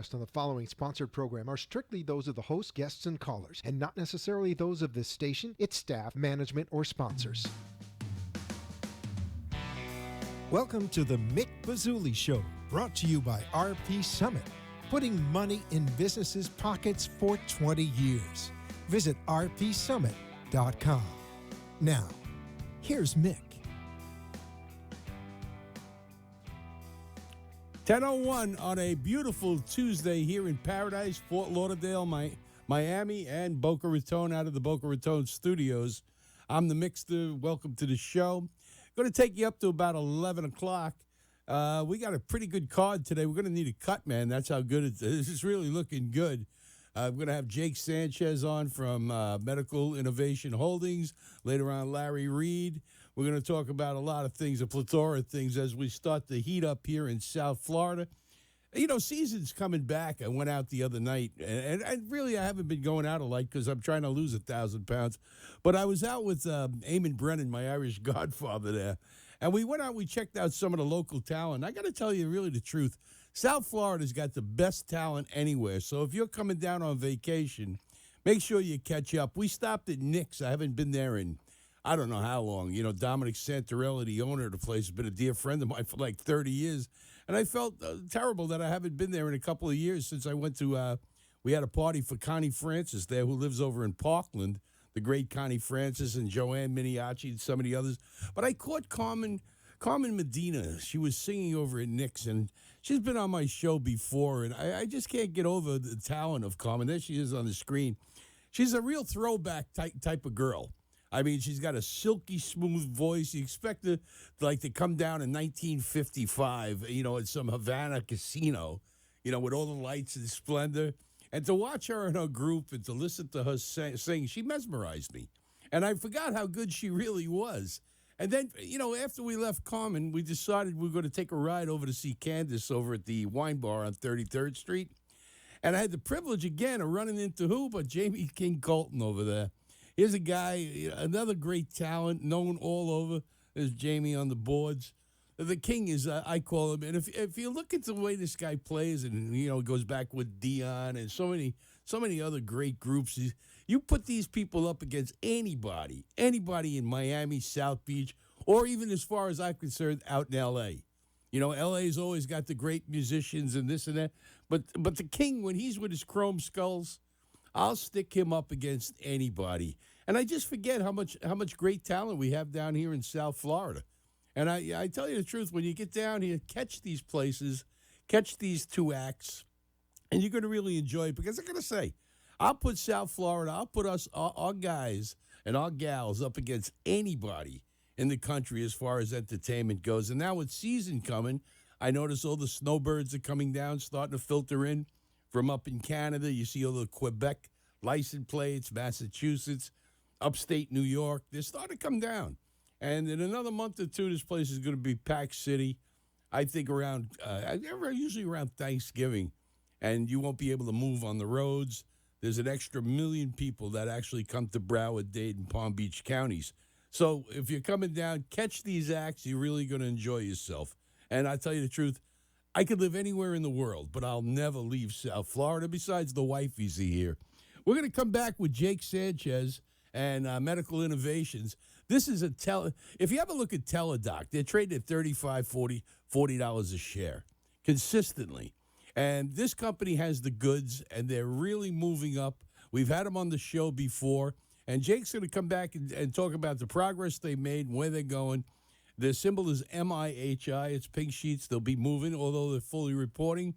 On the following sponsored program are strictly those of the host, guests, and callers, and not necessarily those of this station, its staff, management, or sponsors. Welcome to the Mick Bazzuly Show, brought to you by RP Summit, putting money in businesses' pockets for 20 years. Visit rpsummit.com. Now, here's Mick. 10:01 on a beautiful Tuesday here in Paradise, Fort Lauderdale, Miami, and Boca Raton out of the Boca Raton studios. I'm the Mixter. Welcome to the show. Going to take you up to about 11 o'clock. We got a pretty good card today. We're going to need a cut, man. That's how good it is. It's really looking good. We're going to have Jake Sanchez on from Medical Innovation Holdings. Later on, Larry Reed. We're going to talk about a lot of things, a plethora of things, as we start to heat up here in South Florida. You know, season's coming back. I went out the other night, and really I haven't been going out a lot because I'm trying to lose 1,000 pounds. But I was out with Eamon Brennan, my Irish godfather there, and we went out, we checked out some of the local talent. I got to tell you really the truth. South Florida's got the best talent anywhere. So if you're coming down on vacation, make sure you catch up. We stopped at Nick's. I haven't been there in I don't know how long. You know, Dominic Santarelli, the owner of the place, has been a dear friend of mine for like 30 years. And I felt terrible that I haven't been there in a couple of years since I went to, we had a party for Connie Francis there, who lives over in Parkland, the great Connie Francis and Joanne Miniacci and some of the others. But I caught Carmen Medina. She was singing over at Nick's, and she's been on my show before, and I just can't get over the talent of Carmen. There she is on the screen. She's a real throwback type of girl. I mean, she's got a silky smooth voice. You expect her to come down in 1955, you know, at some Havana casino, you know, with all the lights and splendor. And to watch her and her group and to listen to her sing, she mesmerized me. And I forgot how good she really was. And then, you know, after we left Carmen, we decided we were going to take a ride over to see Candace over at the wine bar on 33rd Street. And I had the privilege again of running into who but Jamie King Colton over there. Here's a guy, another great talent, known all over. There's Jamie on the boards. The King is, I call him. And if you look at the way this guy plays, and you know, goes back with Dion and so many other great groups, you put these people up against anybody in Miami, South Beach, or even as far as I'm concerned, out in L.A. You know, L.A.'s always got the great musicians and this and that. But the King, when he's with his chrome skulls, I'll stick him up against anybody. And I just forget how much great talent we have down here in South Florida. And I tell you the truth, when you get down here, catch these places, catch these two acts, and you're going to really enjoy it. Because I'm going to say, I'll put South Florida, I'll put us, our guys and our gals up against anybody in the country as far as entertainment goes. And now with season coming, I notice all the snowbirds are coming down, starting to filter in from up in Canada. You see all the Quebec license plates, Massachusetts, upstate New York. They're starting to come down. And in another month or two, this place is going to be packed city. I think usually around Thanksgiving, and you won't be able to move on the roads. There's an extra 1 million people that actually come to Broward, Dade, and Palm Beach counties. So if you're coming down, catch these acts. You're really going to enjoy yourself. And I tell you the truth, I could live anywhere in the world, but I'll never leave South Florida, besides the wife you see here. We're going to come back with Jake Sanchez and Medical Innovations. This is if you ever look at Teladoc, they're trading at $35, $40 a share consistently. And this company has the goods, and they're really moving up. We've had them on the show before, and Jake's going to come back and talk about the progress they made and where they're going. Their symbol is MIHI. It's pink sheets. They'll be moving, although they're fully reporting.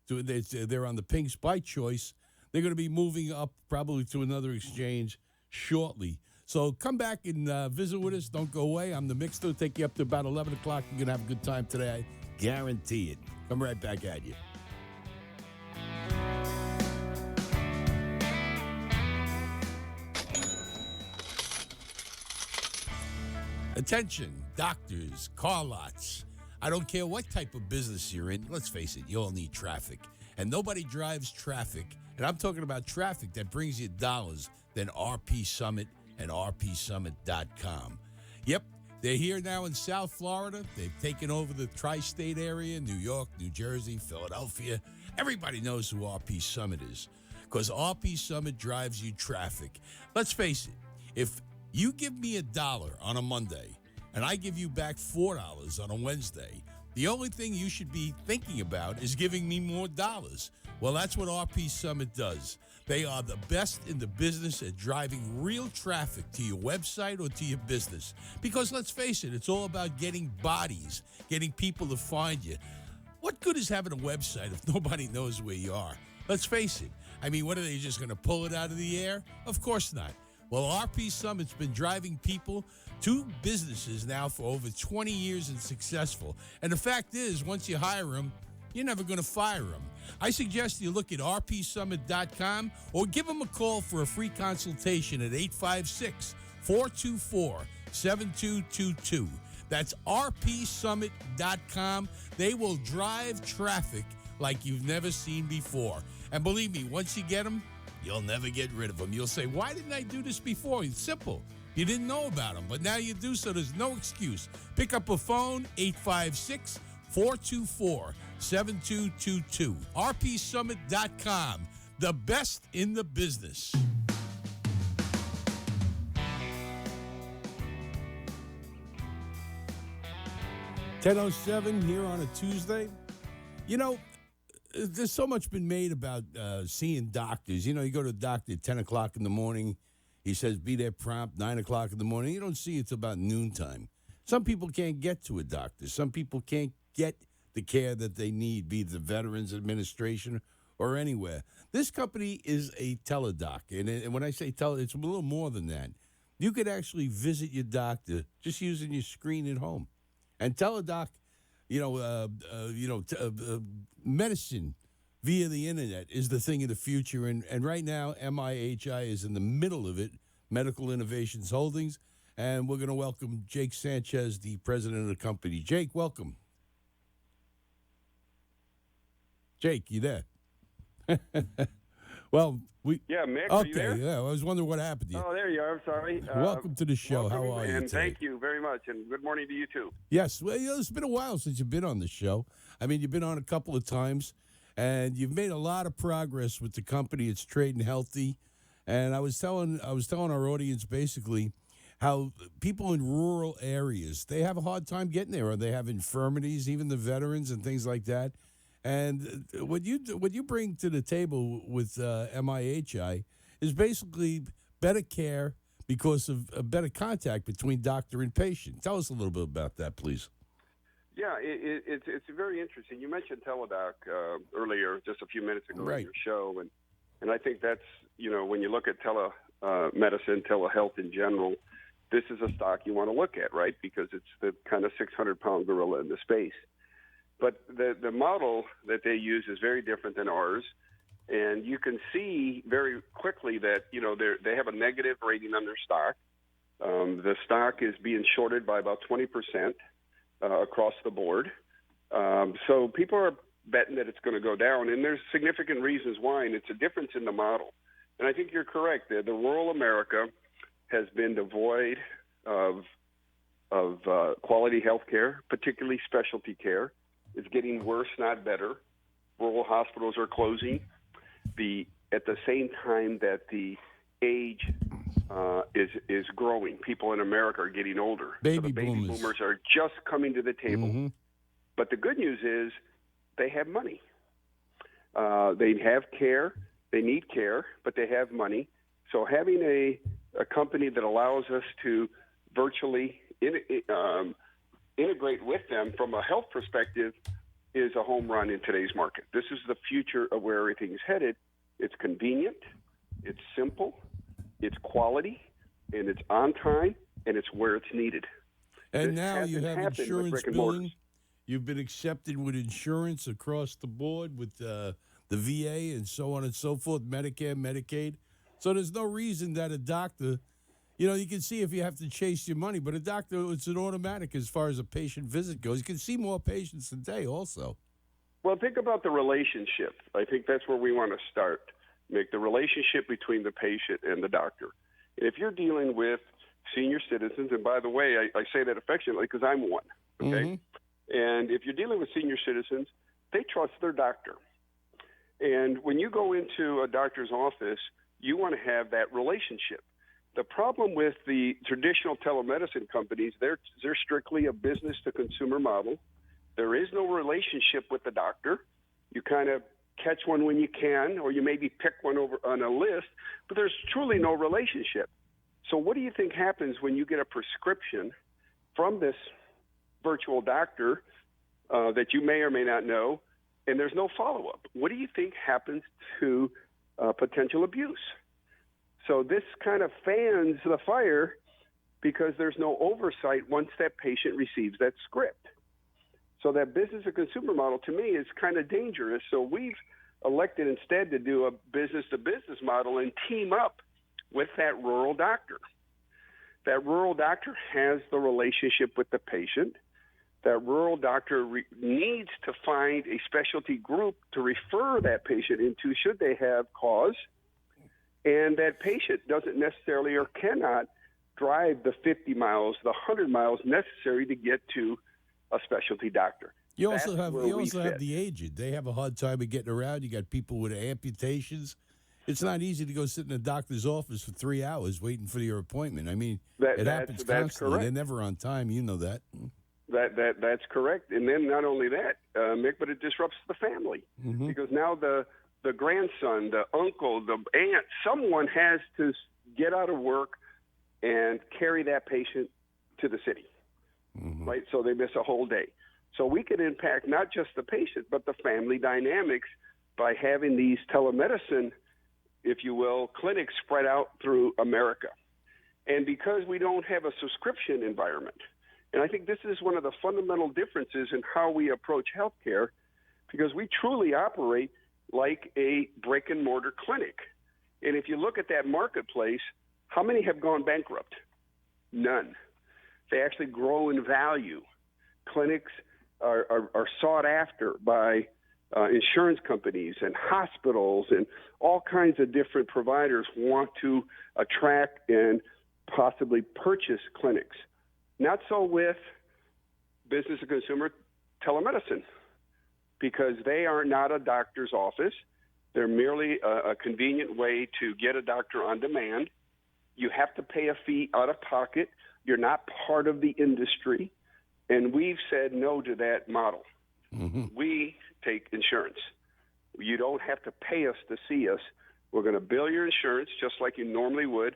They're on the pinks by choice. They're going to be moving up probably to another exchange shortly. So come back and visit with us. Don't go away. I'm the Mixter. Take you up to about 11 o'clock. You're going to have a good time today. I guarantee it. Come right back at you. Attention, doctors, car lots. I don't care what type of business you're in. Let's face it, you all need traffic. And nobody drives traffic, and I'm talking about traffic that brings you dollars, than RP Summit and rpsummit.com. Yep, they're here now in South Florida. They've taken over the tri-state area, New York, New Jersey, Philadelphia, Everybody knows who RP Summit is because RP Summit drives you traffic. Let's face it, if you give me $1 on a Monday and I give you back $4 on a Wednesday, the only thing you should be thinking about is giving me more dollars. Well, that's what RP Summit does. They are the best in the business at driving real traffic to your website or to your business. Because let's face it, it's all about getting bodies, getting people to find you. What good is having a website if nobody knows where you are? Let's face it. I mean, what are they just going to pull it out of the air? Of course not. Well, RP Summit's been driving people to businesses now for over 20 years and successful. And the fact is, once you hire them, you're never going to fire them. I suggest you look at rpsummit.com or give them a call for a free consultation at 856-424-7222. That's rpsummit.com. They will drive traffic like you've never seen before. And believe me, once you get them, you'll never get rid of them. You'll say, why didn't I do this before? It's simple. You didn't know about them, but now you do, so there's no excuse. Pick up a phone, 856-424-7222. rpsummit.com, the best in the business. $10:07 here on a Tuesday. You know, there's so much been made about seeing doctors. You know, you go to the doctor at 10 o'clock in the morning. He says, be there prompt, 9 o'clock in the morning. You don't see it till about noontime. Some people can't get to a doctor. Some people can't get the care that they need, be it the Veterans Administration or anywhere. This company is a teledoc. And when I say it's a little more than that. You could actually visit your doctor just using your screen at home. And teledoc, medicine via the internet is the thing of the future. And right now, MIHI is in the middle of it, Medical Innovations Holdings. And we're going to welcome Jake Sanchez, the president of the company. Jake, welcome. Jake, you there? Well, Yeah, Mick, okay, are you there? Yeah, I was wondering what happened to you. Oh, there you are. I'm sorry. Welcome to the show. Welcome, How are you and today? thank you very much, and good morning to you, too. Yes, well, it's been a while since you've been on the show. I mean, you've been on a couple of times, and you've made a lot of progress with the company. It's trading healthy, and I was telling our audience basically how people in rural areas, they have a hard time getting there, or they have infirmities, even the veterans and things like that. And what you bring to the table with MIHI is basically better care because of a better contact between doctor and patient. Tell us a little bit about that, please. Yeah, it's very interesting. You mentioned teledoc earlier, just a few minutes ago Right. in your show, and I think that's, when you look at telemedicine, telehealth in general, this is a stock you want to look at, right? Because it's the kind of 600-pound gorilla in the space. But the model that they use is very different than ours, and you can see very quickly that they have a negative rating on their stock. The stock is being shorted by about 20% across the board. So people are betting that it's going to go down, and there's significant reasons why, and it's a difference in the model. And I think you're correct. The rural America has been devoid of quality health care, particularly specialty care. It's getting worse, not better. Rural hospitals are closing. At the same time that the age is growing, people in America are getting older. Baby boomers are just coming to the table. Mm-hmm. But the good news is they have money. They have care. They need care, but they have money. So having a company that allows us to virtually integrate with them from a health perspective is a home run in today's market. This is the future of where everything's headed. It's convenient, it's simple, it's quality, and it's on time, and it's where it's needed. And This now you hasn't have happened with insurance brick and billing. mortars. You've been accepted with insurance across the board with the VA and so on and so forth, Medicare, Medicaid. So there's no reason that a doctor, you can see if you have to chase your money, but a doctor, it's an automatic as far as a patient visit goes. You can see more patients a day also. Well, think about the relationship. I think that's where we want to start, Mick, the relationship between the patient and the doctor. If you're dealing with senior citizens, and by the way, I say that affectionately because I'm one, okay? Mm-hmm. And if you're dealing with senior citizens, they trust their doctor. And when you go into a doctor's office, you want to have that relationship. The problem with the traditional telemedicine companies, they're strictly a business to consumer model. There is no relationship with the doctor. You kind of catch one when you can, or you maybe pick one over on a list, but there's truly no relationship. So what do you think happens when you get a prescription from this virtual doctor that you may or may not know, and there's no follow-up? What do you think happens to potential abuse? So this kind of fans the fire because there's no oversight once that patient receives that script. So that business to consumer model to me is kind of dangerous. So we've elected instead to do a business to business model and team up with that rural doctor. That rural doctor has the relationship with the patient. That rural doctor needs to find a specialty group to refer that patient into should they have cause. And that patient doesn't necessarily or cannot drive the 50 miles, the 100 miles necessary to get to a specialty doctor. You also have the aged. They have a hard time of getting around. You got people with amputations. It's not easy to go sit in a doctor's office for 3 hours waiting for your appointment. I mean, it happens constantly. They're never on time. You know that. That's correct. And then not only that, Mick, but it disrupts the family because now the grandson, the uncle, the aunt, someone has to get out of work and carry that patient to the city, right? So they miss a whole day. So we can impact not just the patient, but the family dynamics by having these telemedicine, if you will, clinics spread out through America. And because we don't have a subscription environment, and I think this is one of the fundamental differences in how we approach healthcare, because we truly operate like a brick and mortar clinic. And if you look at that marketplace, how many have gone bankrupt? None. They actually grow in value. Clinics are sought after by insurance companies and hospitals, and all kinds of different providers want to attract and possibly purchase clinics. Not so with business to consumer telemedicine, because they are not a doctor's office. They're merely a convenient way to get a doctor on demand. You have to pay a fee out of pocket. You're not part of the industry. And we've said no to that model. We take insurance. You don't have to pay us to see us. We're going to bill your insurance just like you normally would.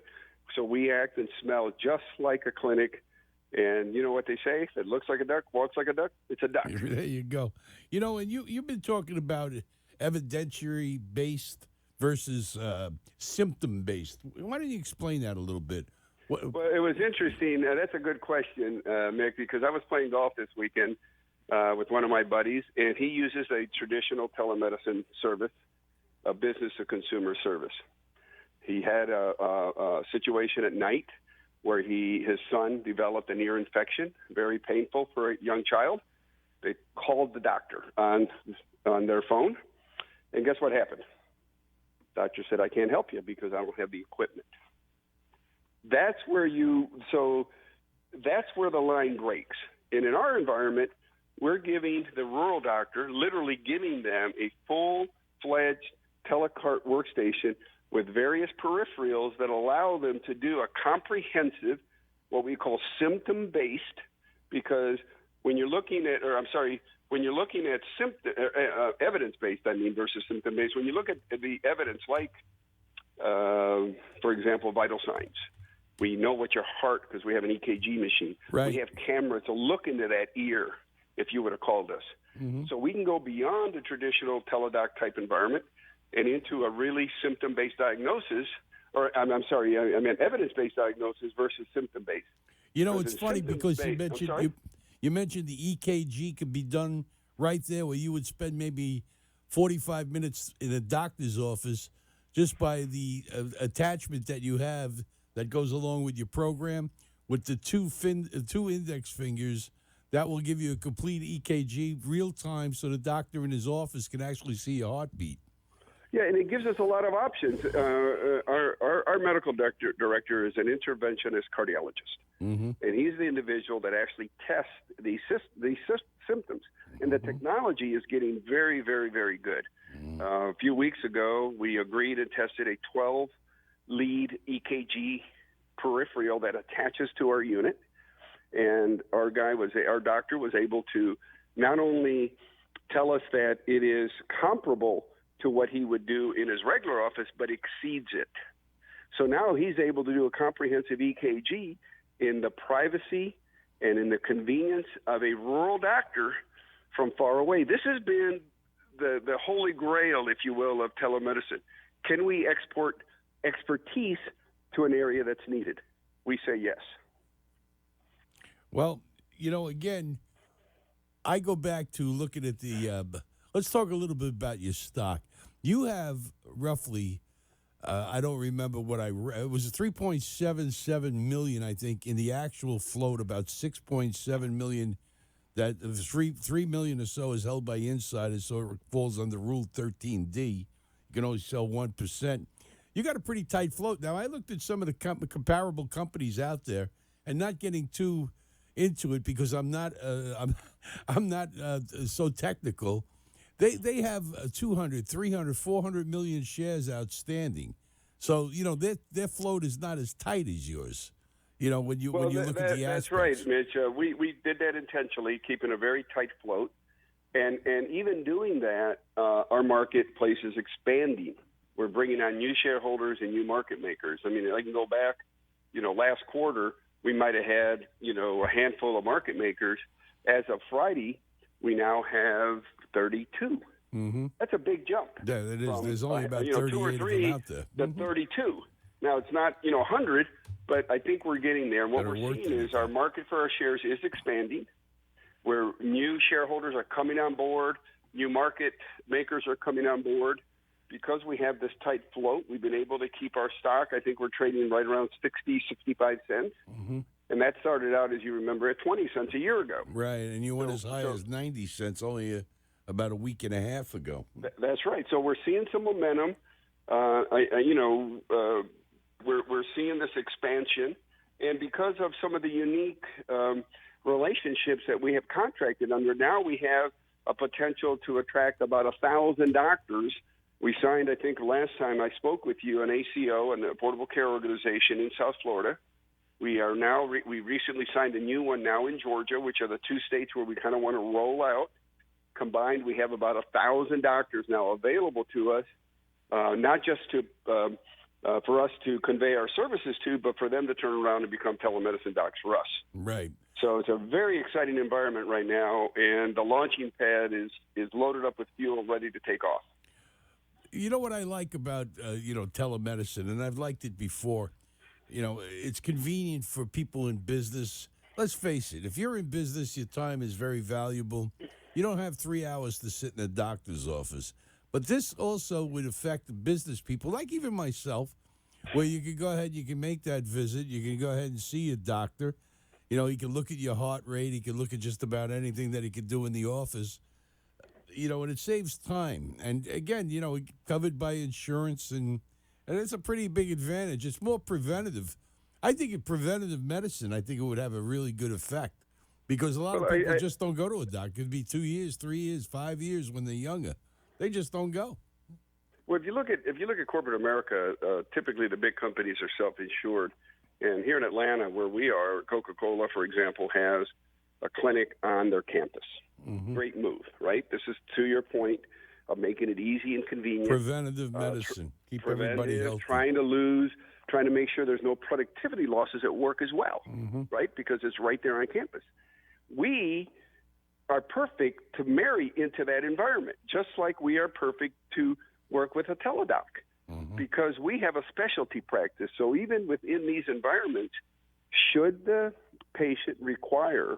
So we act and smell just like a clinic. And you know what they say? If it looks like a duck, walks like a duck, it's a duck. There you go. You know, and you've been talking about evidentiary-based versus symptom-based. Why don't you explain that a little bit? Well, it was interesting. That's a good question, Mick, because I was playing golf this weekend with one of my buddies, and he uses a traditional telemedicine service, a business-to-consumer service. He had a situation at night where his son developed an ear infection, very painful for a young child. They called the doctor on their phone, and guess what happened? Doctor said, I can't help you because I don't have the equipment. That's where the line breaks. And in our environment, we're giving the rural doctor, literally giving them a full-fledged telecart workstation with various peripherals that allow them to do a comprehensive, what we call symptom-based, because when you're looking at evidence-based, versus symptom-based, when you look at the evidence, like, for example, vital signs, we know what your heart, because we have an EKG machine. Right. We have cameras to look into that ear, if you would have called us. So we can go beyond a traditional teledoc type environment and into a really symptom-based diagnosis, or I meant evidence-based diagnosis versus symptom-based. You know, it's funny because you mentioned the EKG could be done right there where you would spend maybe 45 minutes in a doctor's office just by the attachment that you have that goes along with your program with the two index fingers. That will give you a complete EKG real time so the doctor in his office can actually see your heartbeat. Yeah, and it gives us a lot of options. Our medical director is an interventionist cardiologist, and he's the individual that actually tests these symptoms. And the technology is getting very, very, very good. A few weeks ago, we agreed and tested a 12-lead EKG peripheral that attaches to our unit, and our doctor was able to not only tell us that it is comparable to what he would do in his regular office, but exceeds it. So now he's able to do a comprehensive EKG in the privacy and in the convenience of a rural doctor from far away. This has been the holy grail, if you will, of telemedicine. Can we export expertise to an area that's needed? We say yes. Well, again, I go back to looking at the let's talk a little bit about your stock. You have roughly, I don't remember what I read. It was 3.77 million, I think, in the actual float. About 6.7 million. That 3 million or so is held by insiders, so it falls under Rule 13D. You can only sell 1%. You got a pretty tight float. Now, I looked at some of the comparable companies out there, and not getting too into it because I'm not so technical. They have 200, 300, 400 million shares outstanding. So, their float is not as tight as yours. When you look at the aspects. That's right, Mitch. We did that intentionally, keeping a very tight float. And even doing that, our marketplace is expanding. We're bringing on new shareholders and new market makers. I mean, I can go back, last quarter, we might have had, a handful of market makers. As of Friday, we now have 32. Mm-hmm. That's a big jump. Yeah, it is. There's only about 38 2 or 3 of them out there. The 32. Now, it's not, 100, but I think we're getting there. And what we're seeing is our market for our shares is expanding, where new shareholders are coming on board, new market makers are coming on board. Because we have this tight float, we've been able to keep our stock. I think we're trading right around 60, 65 cents. Mm-hmm. And that started out, as you remember, at 20 cents a year ago. Right, and you went as high as 90 cents only about a week and a half ago. That's right. So we're seeing some momentum. We're seeing this expansion. And because of some of the unique relationships that we have contracted under, now we have a potential to attract about 1,000 doctors. We signed, I think, last time I spoke with you, an ACO, an Affordable Care Organization in South Florida. We are now, we recently signed a new one now in Georgia, which are the 2 states where we kind of want to roll out. Combined, we have about 1,000 doctors now available to us, not just to for us to convey our services to, but for them to turn around and become telemedicine docs for us. Right. So it's a very exciting environment right now, and the launching pad is loaded up with fuel, ready to take off. You know what I like about, telemedicine, and I've liked it before, it's convenient for people in business. Let's face it, if you're in business, your time is very valuable. You don't have 3 hours to sit in a doctor's office. But this also would affect the business people, like even myself, where you can go ahead, you can make that visit, you can go ahead and see a doctor. He can look at your heart rate, he can look at just about anything that he could do in the office. And it saves time. And again, covered by insurance, and it's a pretty big advantage. It's more preventative. I think in preventative medicine, I think it would have a really good effect because a lot of people just don't go to a doctor. It could be 2 years, 3 years, 5 years when they're younger. They just don't go. Well, if you look at corporate America, typically the big companies are self-insured. And here in Atlanta, where we are, Coca-Cola, for example, has a clinic on their campus. Mm-hmm. Great move, right? This is to your point of making it easy and convenient. Preventative medicine. Keep everybody healthy. Trying to make sure there's no productivity losses at work as well, mm-hmm. right? Because it's right there on campus. We are perfect to marry into that environment, just like we are perfect to work with a teledoc, mm-hmm. because we have a specialty practice. So even within these environments, should the patient require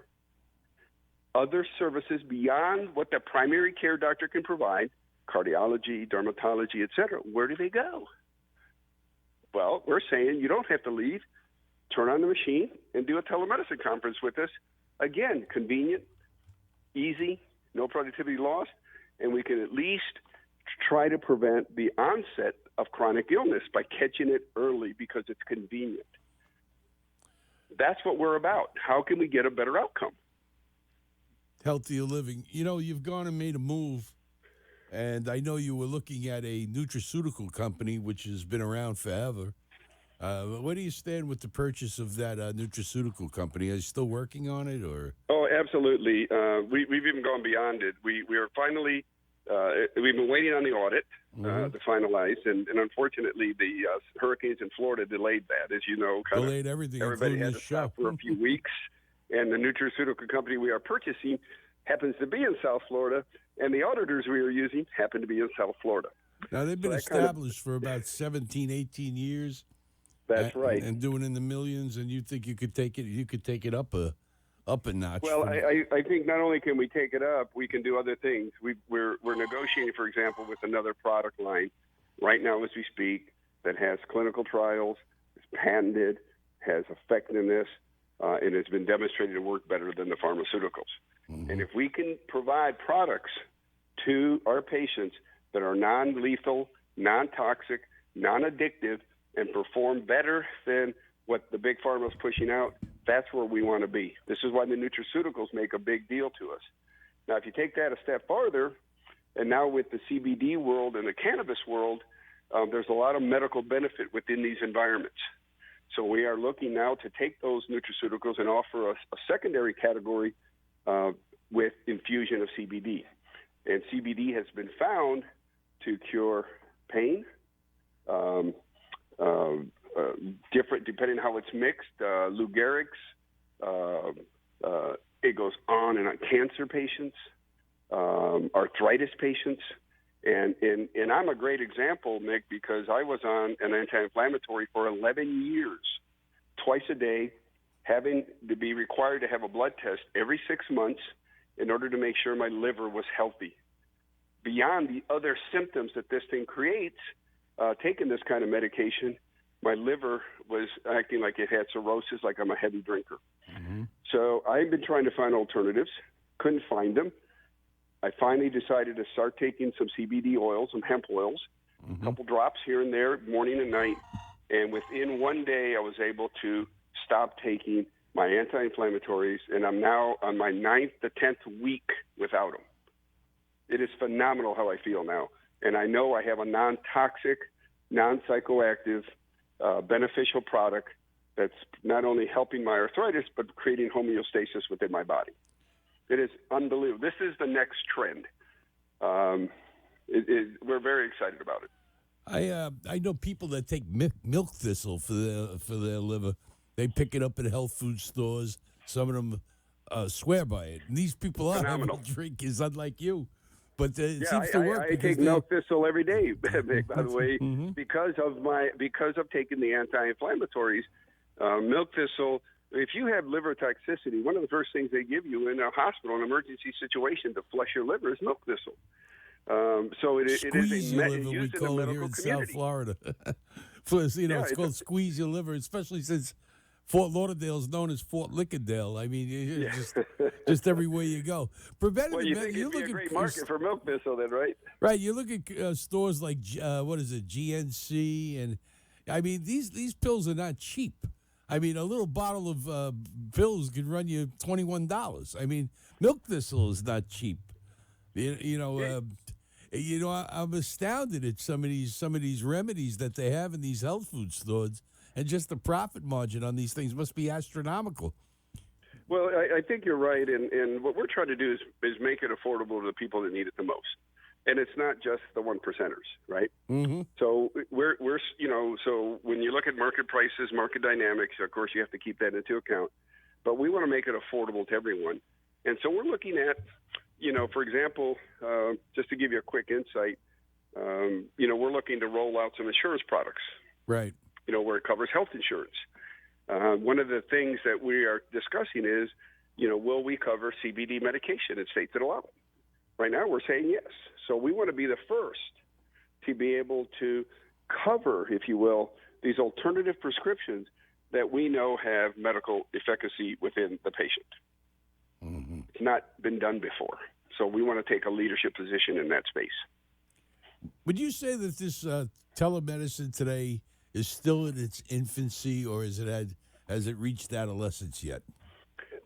other services beyond what the primary care doctor can provide, cardiology, dermatology, et cetera, where do they go? Well, we're saying you don't have to leave. Turn on the machine and do a telemedicine conference with us. Again, convenient, easy, no productivity lost, and we can at least try to prevent the onset of chronic illness by catching it early because it's convenient. That's what we're about. How can we get a better outcome? Healthier living. You know, you've gone and made a move, and I know you were looking at a nutraceutical company, which has been around forever. Where do you stand with the purchase of that nutraceutical company? Are you still working on it, or? Oh, absolutely. We've even gone beyond it. We are finally, we've been waiting on the audit to finalize, and unfortunately the hurricanes in Florida delayed that, as you know. Delayed everything, everybody including had this to stop show. for a few weeks, and the nutraceutical company we are purchasing happens to be in South Florida, and the auditors we are using happen to be in South Florida. Now, they've been established for about 17, 18 years. That's right. And doing in the millions, and you think you could take it up a notch? Well, I think not only can we take it up, we can do other things. We're negotiating, for example, with another product line right now as we speak that has clinical trials, is patented, has effectiveness, and has been demonstrated to work better than the pharmaceuticals. And if we can provide products to our patients that are non-lethal, non-toxic, non-addictive, and perform better than what the big pharma is pushing out, that's where we want to be. This is why the nutraceuticals make a big deal to us. Now, if you take that a step farther, and now with the CBD world and the cannabis world, there's a lot of medical benefit within these environments. So we are looking now to take those nutraceuticals and offer a secondary category with infusion of CBD. And CBD has been found to cure pain, different depending on how it's mixed, Lou Gehrig's, it goes on and on, cancer patients, arthritis patients. And I'm a great example, Mick, because I was on an anti-inflammatory for 11 years, twice a day, having to be required to have a blood test every 6 months in order to make sure my liver was healthy. Beyond the other symptoms that this thing creates, taking this kind of medication, my liver was acting like it had cirrhosis, like I'm a heavy drinker. So I've been trying to find alternatives, couldn't find them. I finally decided to start taking some CBD oils, some hemp oils, a couple drops here and there, morning and night. And within one day, I was able to stop taking my anti-inflammatories, and I'm now on my 9th to 10th week without them. It is phenomenal how I feel now. And I know I have a non-toxic, non-psychoactive, beneficial product that's not only helping my arthritis, but creating homeostasis within my body. It is unbelievable. This is the next trend. We're very excited about it. I know people that take milk thistle for their liver. They pick it up at health food stores. Some of them swear by it. And these people are having drinkers, unlike you. But it seems to work. I take milk thistle every day, Mick, by the way, because of taking the anti-inflammatories. Milk thistle. If you have liver toxicity, one of the first things they give you in a hospital, an emergency situation, to flush your liver is milk thistle. So it is we call it here in South Florida. It's called squeeze your liver, especially since Fort Lauderdale is known as Fort Lickerdale. I mean, just everywhere you go. Well, you think it'd be a great market for milk thistle then, right? Right. You look at stores like, GNC, and I mean, these pills are not cheap. I mean, a little bottle of pills could run you $21. I mean, milk thistle is not cheap. I'm astounded at some of these remedies that they have in these health food stores, and just the profit margin on these things must be astronomical. Well, I think you're right, and what we're trying to do is make it affordable to the people that need it the most. And it's not just the one percenters, right? So so when you look at market prices, market dynamics, of course you have to keep that into account. But we want to make it affordable to everyone. And so we're looking at, for example, just to give you a quick insight, we're looking to roll out some insurance products. Right. Where it covers health insurance. One of the things that we are discussing is, will we cover CBD medication in states that allow it? Right now, we're saying yes. So we want to be the first to be able to cover, if you will, these alternative prescriptions that we know have medical efficacy within the patient. It's not been done before. So we want to take a leadership position in that space. Would you say that this telemedicine today is still in its infancy, or has it reached adolescence yet?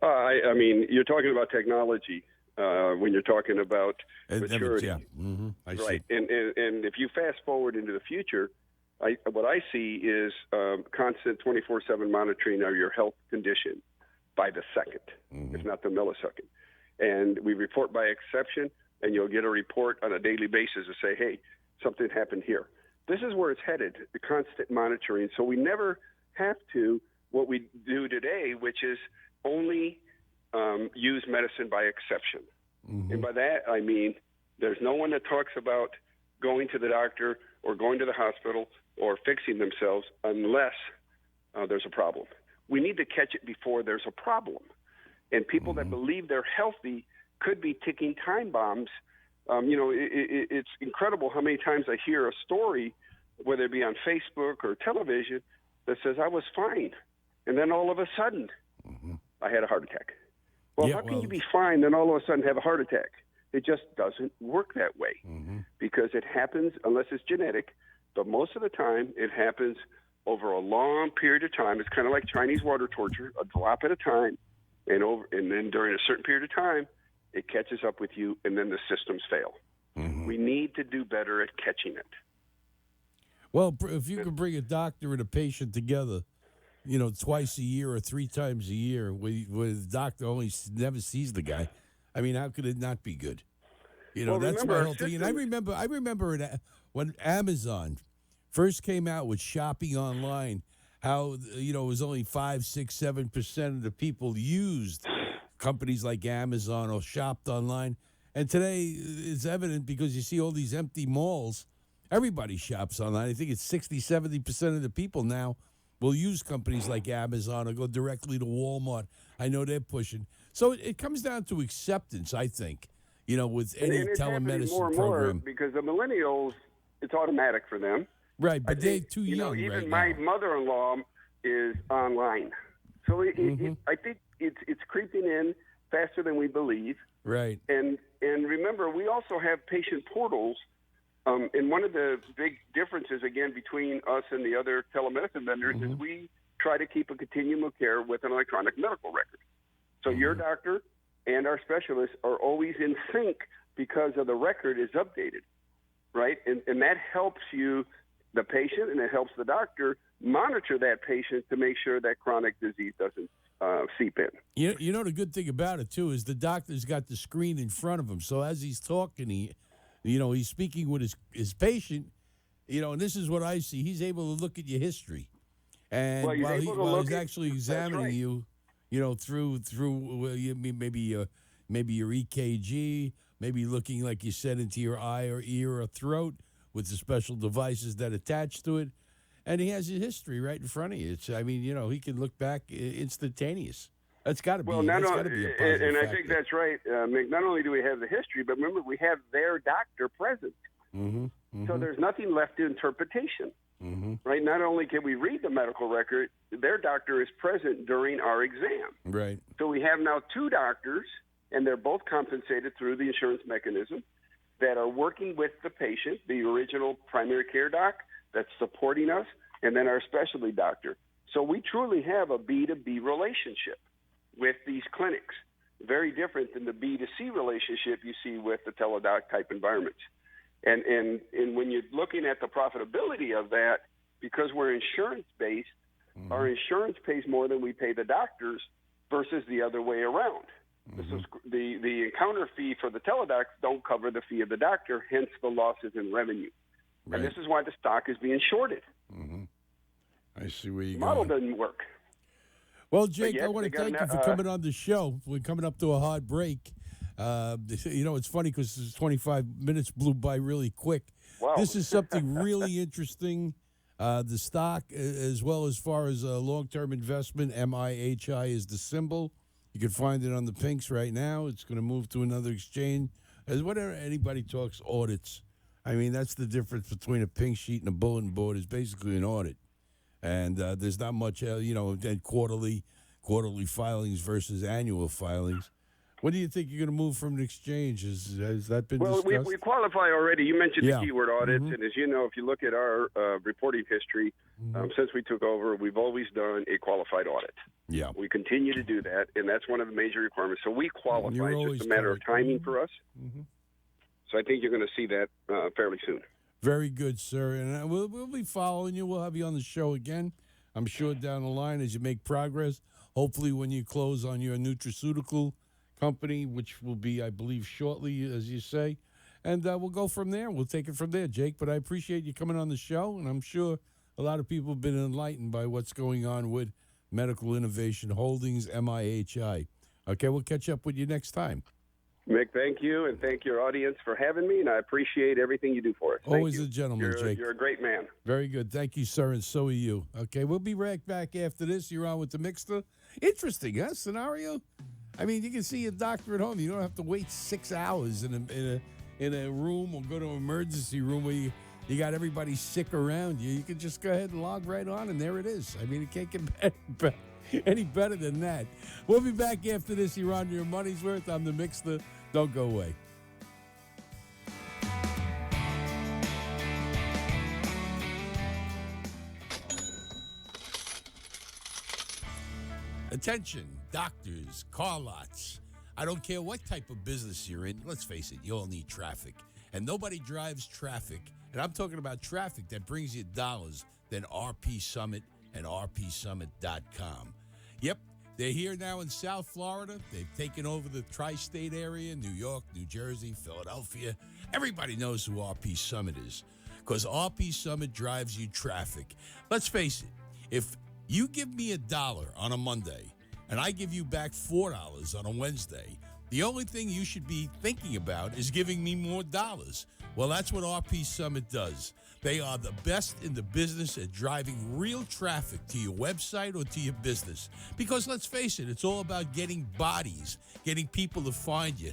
I mean, you're talking about technology when you're talking about maturity. Yeah. Mm-hmm. I see. Right. And if you fast forward into the future, what I see is constant 24/7 monitoring of your health condition by the second, if not the millisecond. And we report by exception, and you'll get a report on a daily basis to say, hey, something happened here. This is where it's headed, the constant monitoring. So we never have to, what we do today, which is only use medicine by exception. And by that, I mean there's no one that talks about going to the doctor or going to the hospital or fixing themselves unless there's a problem. We need to catch it before there's a problem. And people that believe they're healthy could be ticking time bombs. It's incredible how many times I hear a story, whether it be on Facebook or television, that says, I was fine. And then all of a sudden, I had a heart attack. Well, how can you be fine, then all of a sudden have a heart attack? It just doesn't work that way because it happens, unless it's genetic, but most of the time it happens over a long period of time. It's kind of like Chinese water torture, a drop at a time, and then during a certain period of time, it catches up with you, and then the systems fail. We need to do better at catching it. Well, if you could bring a doctor and a patient together, twice a year or 3 times a year, where the doctor only never sees the guy, I mean, how could it not be good? That's my whole thing. And I remember when Amazon first came out with shopping online, how it was only 5, 6, 7% of the people used companies like Amazon or shopped online. And today it's evident because you see all these empty malls. Everybody shops online. I think it's 60, 70% of the people now will use companies like Amazon or go directly to Walmart. I know they're pushing. So it comes down to acceptance, I think, with any and it's telemedicine more and program. More because the millennials, it's automatic for them. Right, but they're too young even right my mother-in-law is online. So I think it's creeping in faster than we believe. Right. And remember, we also have patient portals. And one of the big differences, again, between us and the other telemedicine vendors is we try to keep a continuum of care with an electronic medical record. So your doctor and our specialists are always in sync because of the record is updated, right? And that helps you, the patient, and it helps the doctor monitor that patient to make sure that chronic disease doesn't seep in. The good thing about it, too, is the doctor's got the screen in front of him. So as he's talking, he's speaking with his patient, and this is what I see. He's able to look at your history. And while he's actually examining you, through maybe your EKG, maybe looking, like you said, into your eye or ear or throat with the special devices that attach to it. And he has your history right in front of you. He can look back instantaneous. That's got to be. Well, that's got to be a positive and factor. I think that's right, Mick. Not only do we have the history, but remember we have their doctor present. So there's nothing left to interpretation, right? Not only can we read the medical record, their doctor is present during our exam. Right. So we have now 2 doctors, and they're both compensated through the insurance mechanism, that are working with the patient, the original primary care doc that's supporting us, and then our specialty doctor. So we truly have a B2B relationship with these clinics, very different than the B2C relationship you see with the teledoc type environments. And when you're looking at the profitability of that, because we're insurance based, our insurance pays more than we pay the doctors versus the other way around. The encounter fee for the teledocs don't cover the fee of the doctor, hence the losses in revenue. Right. And this is why the stock is being shorted. I see where you're going. The model going. doesn't work. Well, Jake, I want to thank you for coming on the show. We're coming up to a hard break. It's funny because 25 minutes blew by really quick. Wow. This is something really interesting. The stock, as well as far as long-term investment, MIHI is the symbol. You can find it on the pinks right now. It's going to move to another exchange. As whenever anybody talks audits, that's the difference between a pink sheet and a bulletin board is basically an audit. And there's not much, and quarterly filings versus annual filings. When do you think you're going to move from an exchange? Has that been Well, discussed? we qualify already. You mentioned Yeah. the keyword audits, Mhm. and as you know, if you look at our reporting history, since we took over, we've always done a qualified audit. Yeah. We continue to do that, and that's one of the major requirements. So we qualify. You're It's always just a matter of covered. timing for us. Mm-hmm. So I think you're going to see that fairly soon. Very good, sir. And we'll be following you. We'll have you on the show again, I'm sure, down the line as you make progress. Hopefully when you close on your nutraceutical company, which will be, I believe, shortly, as you say. And we'll go from there. We'll take it from there, Jake. But I appreciate you coming on the show, and I'm sure a lot of people have been enlightened by what's going on with Medical Innovation Holdings, MIHI. Okay, we'll catch up with you next time. Mick, thank you, and thank your audience for having me, and I appreciate everything you do for us. Thank Always you. a gentleman, Jake. You're a great man. Very good. Thank you, sir, and so are you. Okay, we'll be right back after this. You're on with the Mixter. Interesting, huh, scenario? I mean, you can see a doctor at home. You don't have to wait 6 hours in a room or go to an emergency room where you got everybody sick around you. You can just go ahead and log right on, and there it is. I mean, it can't get any better than that. We'll be back after this. You're on your money's worth. I'm the Mixter. Don't go away. Attention, doctors, car lots. I don't care what type of business you're in. Let's face it, you all need traffic. And nobody drives traffic, and I'm talking about traffic that brings you dollars, than RP Summit and rpsummit.com. Yep, they're here now in South Florida. They've taken over the tri-state area, New York, New Jersey, Philadelphia. Everybody knows who RP Summit is, because RP Summit drives you traffic. Let's face it, if you give me $1 on a Monday, and I give you back $4 on a Wednesday, the only thing you should be thinking about is giving me more dollars. Well, that's what RP Summit does. They are the best in the business at driving real traffic to your website or to your business. Because let's face it, it's all about getting bodies, getting people to find you.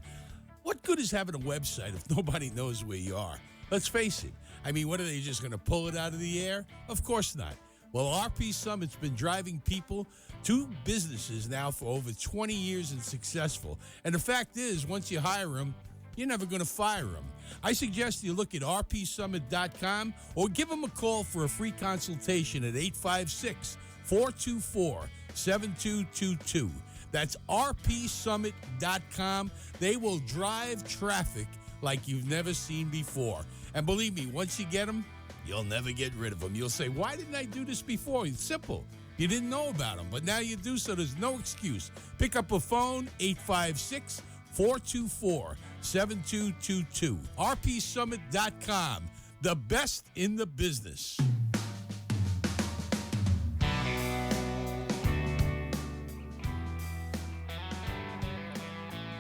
What good is having a website if nobody knows where you are? Let's face it. I mean, what are they just going to pull it out of the air? Of course not. Well, RP Summit's been driving people to businesses now for over 20 years and successful. And the fact is, once you hire them, you're never going to fire them. I suggest you look at rpsummit.com or give them a call for a free consultation at 856-424-7222. That's rpsummit.com. They will drive traffic like you've never seen before. And believe me, once you get them, you'll never get rid of them. You'll say, why didn't I do this before? It's simple. You didn't know about them, but now you do, so there's no excuse. Pick up a phone, 856-424-7222. rpsummit.com, the best in the business.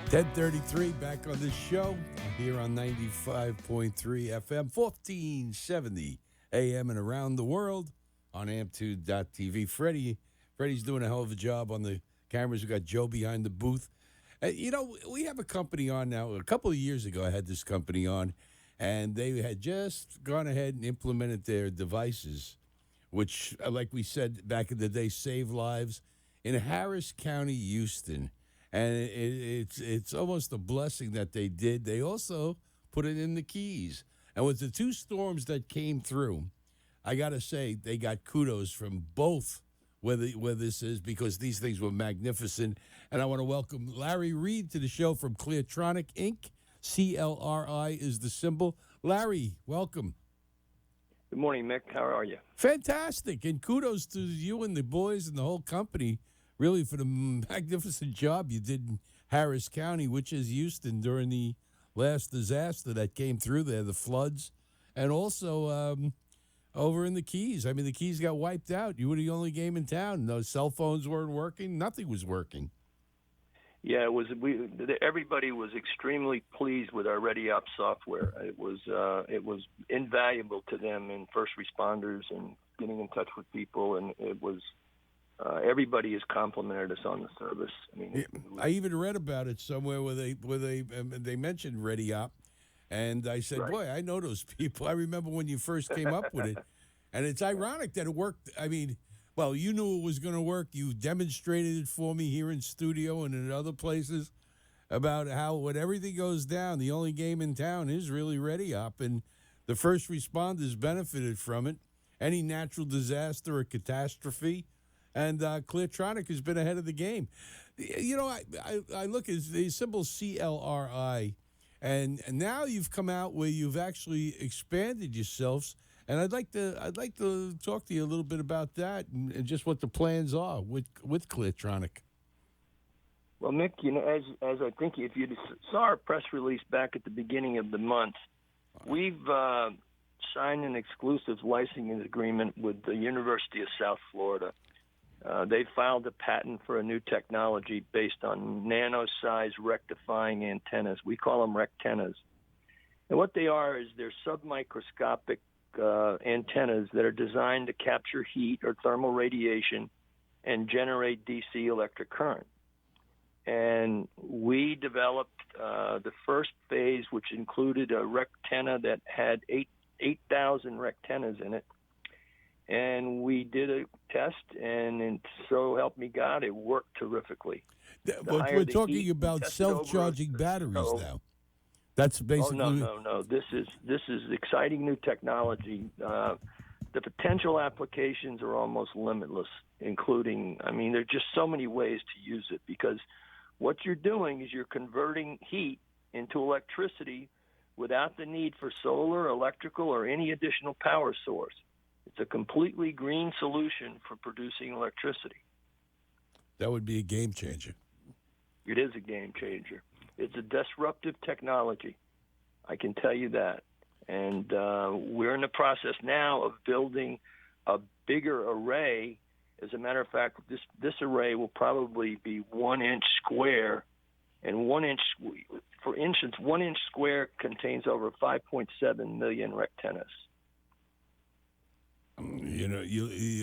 $10:33 back on this show here on 95.3 FM, 1470 AM and around the world on amp2.tv. Freddie's doing a hell of a job on the cameras. We got Joe behind the booth. You know, we have a company on now. A couple of years ago, I had this company on, and they had just gone ahead and implemented their devices, which, like we said back in the day, save lives in Harris County, Houston. And it's almost a blessing that they did. They also put it in the Keys. And with the two storms that came through, I got to say, they got kudos from both where this is, because these things were magnificent. And I want to welcome Larry Reed to the show from Cleartronic, Inc. CLRI is the symbol. Larry, welcome. Good morning, Mick. How are you? Fantastic. And kudos to you and the boys and the whole company, really, for the magnificent job you did in Harris County, which is Houston, during the last disaster that came through there, the floods, and also over in the Keys. I mean, the Keys got wiped out. You were the only game in town. No cell phones weren't working. Nothing was working. Yeah, it was. Everybody was extremely pleased with our ReadyOps software. It was invaluable to them and first responders and getting in touch with people, and it was. Everybody has complimented us on the service. I mean, I even read about it somewhere where they mentioned ReadyOp, and I said, right. "Boy, I know those people. I remember when you first came up with it." And it's ironic that it worked. I mean, well, you knew it was going to work. You demonstrated it for me here in studio and in other places. about how when everything goes down, the only game in town is really Ready Op, and the first responders benefited from it. Any natural disaster or catastrophe, and Cleartronic has been ahead of the game. You know, I look at the symbol CLRI, and now you've come out where you've actually expanded yourselves, and I'd like to talk to you a little bit about that and just what the plans are with Cleartronic. Well, Mick, you know, as I think if you saw our press release back at the beginning of the month, we've signed an exclusive licensing agreement with the University of South Florida. They filed a patent for a new technology based on nano-size rectifying antennas. We call them rectennas. And what they are is they're submicroscopic antennas that are designed to capture heat or thermal radiation and generate DC electric current. And we developed the first phase, which included a rectenna that had 8,000 rectennas in it. And we did a test, and so help me God, it worked terrifically. But we're talking about self-charging batteries now. That's basically. Oh, no. This is exciting new technology. The potential applications are almost limitless, including, I mean, there are just so many ways to use it, because what you're doing is you're converting heat into electricity without the need for solar, electrical, or any additional power source. It's a completely green solution for producing electricity. That would be a game changer. It is a game changer. It's a disruptive technology. I can tell you that. And we're in the process now of building a bigger array. As a matter of fact, this array will probably be 1 inch square, and 1 inch, for instance, 1 inch square contains over 5.7 million rectennas. You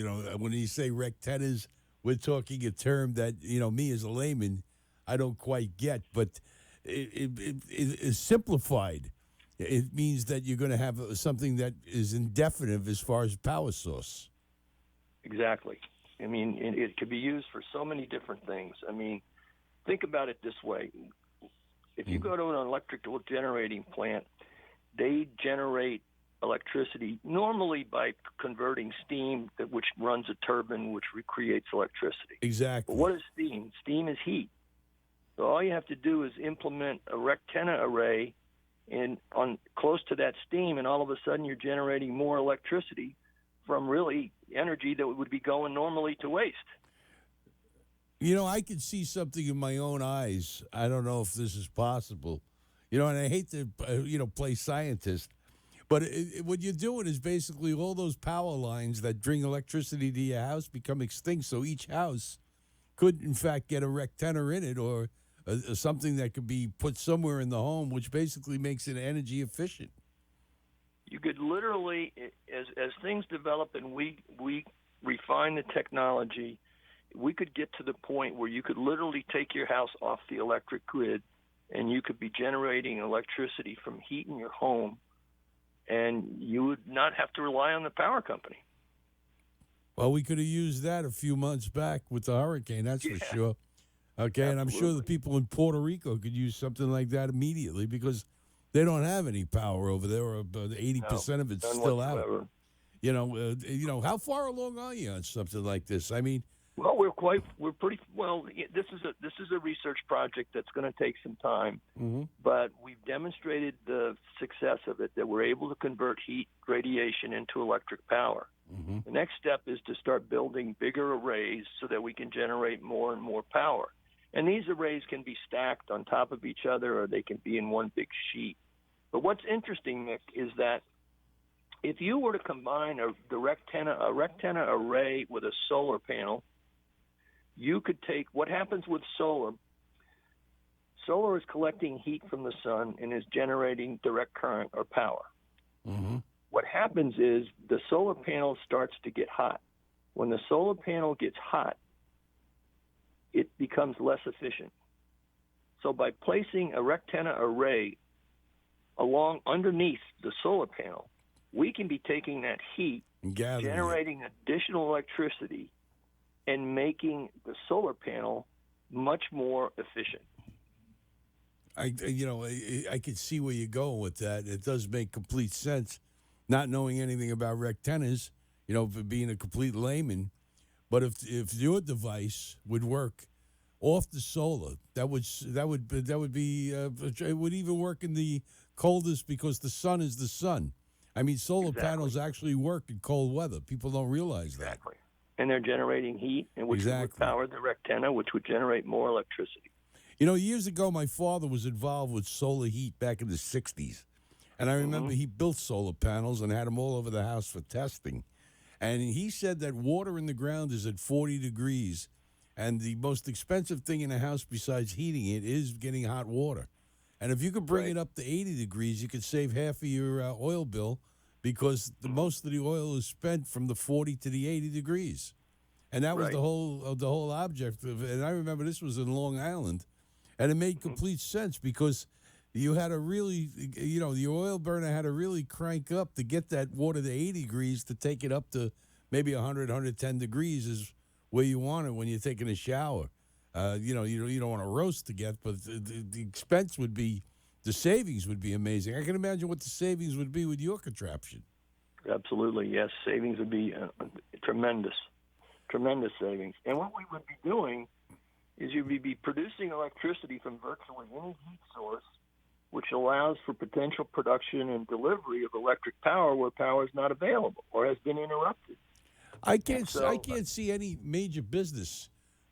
know, when you say rectennas, we're talking a term that, you know, me as a layman, I don't quite get, but it is simplified. It means that you're going to have something that is indefinite as far as power source. Exactly. I mean, it could be used for so many different things. I mean, think about it this way. If you go to an electrical generating plant, they generate electricity normally by converting steam, which runs a turbine, which recreates electricity. Exactly. But what is steam? Steam is heat. So all you have to do is implement a rectenna array on close to that steam, and all of a sudden you're generating more electricity from really energy that would be going normally to waste. You know, I can see something in my own eyes. I don't know if this is possible. You know, and I hate to, play scientist, but what you're doing is basically all those power lines that bring electricity to your house become extinct, so each house could, in fact, get a rectenna in it or something that could be put somewhere in the home, which basically makes it energy efficient. You could literally, as things develop and we refine the technology, we could get to the point where you could literally take your house off the electric grid and you could be generating electricity from heat in your home, and you would not have to rely on the power company. Well, we could have used that a few months back with the hurricane, that's for sure. Okay, Absolutely. and I'm sure the people in Puerto Rico could use something like that immediately because they don't have any power over there, or about 80% of it's still whatsoever. out. You know, how far along are you on something like this? I mean, well, we're pretty well. This is a research project that's going to take some time, but we've demonstrated the success of it, that we're able to convert heat radiation into electric power. The next step is to start building bigger arrays so that we can generate more and more power. And these arrays can be stacked on top of each other, or they can be in one big sheet. But what's interesting, Mick, is that if you were to combine a rectenna array with a solar panel, you could take what happens with solar. Solar is collecting heat from the sun and is generating direct current or power. What happens is the solar panel starts to get hot. When the solar panel gets hot, it becomes less efficient. So by placing a rectenna array along underneath the solar panel, we can be taking that heat, generating additional electricity, and making the solar panel much more efficient. I could see where you're going with that. It does make complete sense, not knowing anything about rectennas, for being a complete layman. But if your device would work off the solar, that would be it would even work in the coldest, because the sun is the sun. I mean, solar panels actually work in cold weather. People don't realize that. Exactly. And they're generating heat, and which would power the rectenna, which would generate more electricity. Years ago, my father was involved with solar heat back in the 60s. And I remember he built solar panels and had them all over the house for testing. And he said that water in the ground is at 40 degrees. And the most expensive thing in a house besides heating it is getting hot water. And if you could bring it up to 80 degrees, you could save half of your oil bill, because most of the oil is spent from the 40 to the 80 degrees. And that was the whole object of it. And I remember this was in Long Island. And it made complete sense, because you had to really, the oil burner had to really crank up to get that water to 80 degrees to take it up to maybe 100, 110 degrees is where you want it when you're taking a shower. You don't want to roast to get, but the expense would be, the savings would be amazing. I can imagine what the savings would be with your contraption. Absolutely, yes. Savings would be tremendous savings. And what we would be doing is you'd be producing electricity from virtually any heat source, which allows for potential production and delivery of electric power where power is not available or has been interrupted. I can't see any major business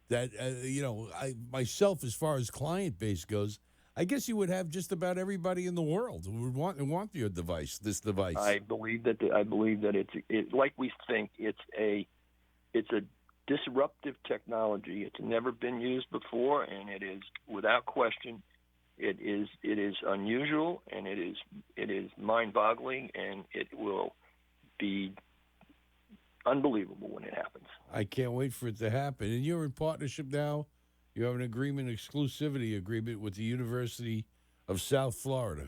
that, I myself, as far as client base goes, I guess you would have just about everybody in the world who would want your device, this device. I believe that it's like we think it's a disruptive technology. It's never been used before, and it is, without question, it is unusual, and it is mind-boggling, and it will be unbelievable when it happens. I can't wait for it to happen. And you're in partnership now. You have an exclusivity agreement with the University of South Florida.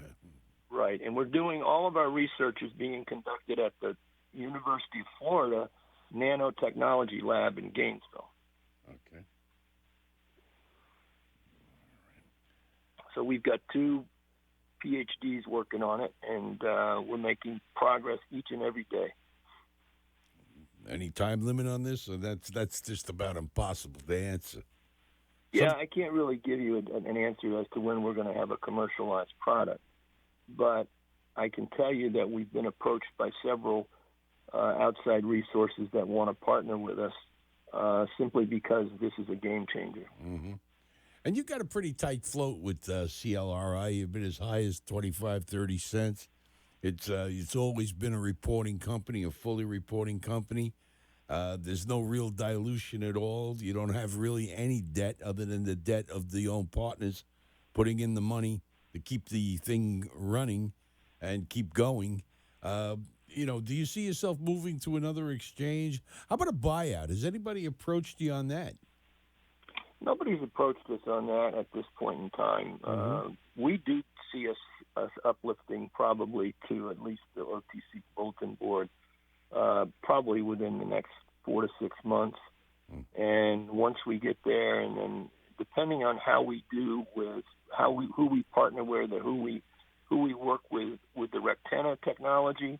Right, and we're doing all of our research is being conducted at the University of Florida Nanotechnology Lab in Gainesville. Okay. So we've got 2 PhDs working on it, and we're making progress each and every day. Any time limit on this? Or that's just about impossible to answer. Yeah, I can't really give you an answer as to when we're going to have a commercialized product, but I can tell you that we've been approached by several outside resources that want to partner with us simply because this is a game changer. Mm-hmm. And you've got a pretty tight float with CLRI. You've been as high as 25, 30 cents. It's always been a reporting company, a fully reporting company. There's no real dilution at all. You don't have really any debt other than the debt of the own partners putting in the money to keep the thing running and keep going. Do you see yourself moving to another exchange? How about a buyout? Has anybody approached you on that? Nobody's approached us on that at this point in time. Mm-hmm. We do see us uplifting probably to at least the OTC bulletin board probably within the next 4 to 6 months. And once we get there, and then depending on how we do with who we partner with, or who we work with the rectenna technology,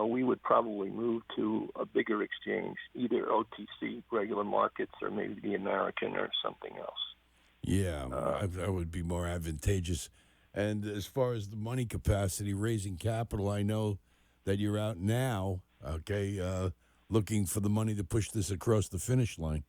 we would probably move to a bigger exchange, either OTC, regular markets, or maybe the American or something else. Yeah, that would be more advantageous. And as far as the money capacity, raising capital, I know that you're out now, looking for the money to push this across the finish line.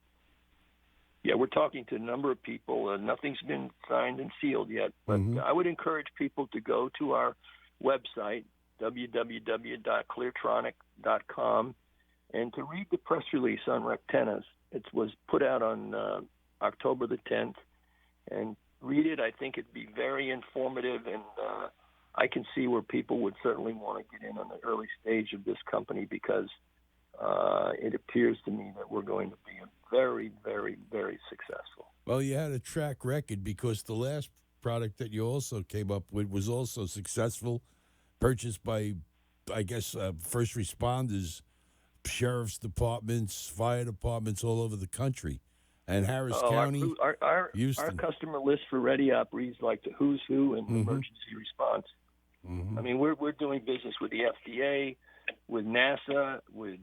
Yeah, we're talking to a number of people. Nothing's been signed and sealed yet, but I would encourage people to go to our website, www.cleartronic.com, and to read the press release on rectennas. It was put out on October the 10th, and read it. I think it'd be very informative, and I can see where people would certainly want to get in on the early stage of this company, because it appears to me that we're going to be very, very, very successful. Well, you had a track record, because the last product that you also came up with was also successful, purchased by, I guess, first responders, sheriff's departments, fire departments all over the country. and Harris Oh, County, our Houston. customer list for Ready Op reads like the who's who in emergency response. I mean, we're doing business with the FDA, with NASA, with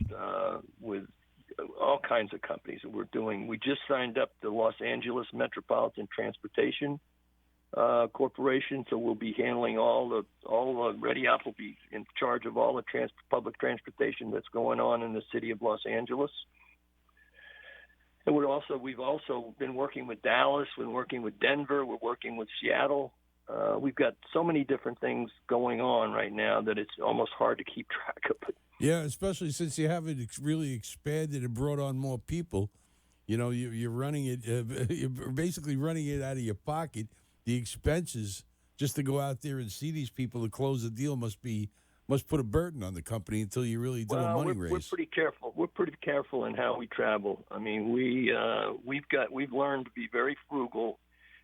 all kinds of companies. We just signed up the Los Angeles Metropolitan Transportation Corporation, so we'll be handling all the Ready Op will be in charge of all the public transportation that's going on in the city of Los Angeles. And we've also been working with Dallas, we're working with Denver, we're working with Seattle. We've got so many different things going on right now that it's almost hard to keep track of it. Yeah, especially since you haven't really expanded and brought on more people. You know, you're running it. You're basically running it out of your pocket. The expenses just to go out there and see these people to close the deal must put a burden on the company until you really do a money raise. We're pretty careful. We're pretty careful in how we travel. I mean, we've learned to be very frugal,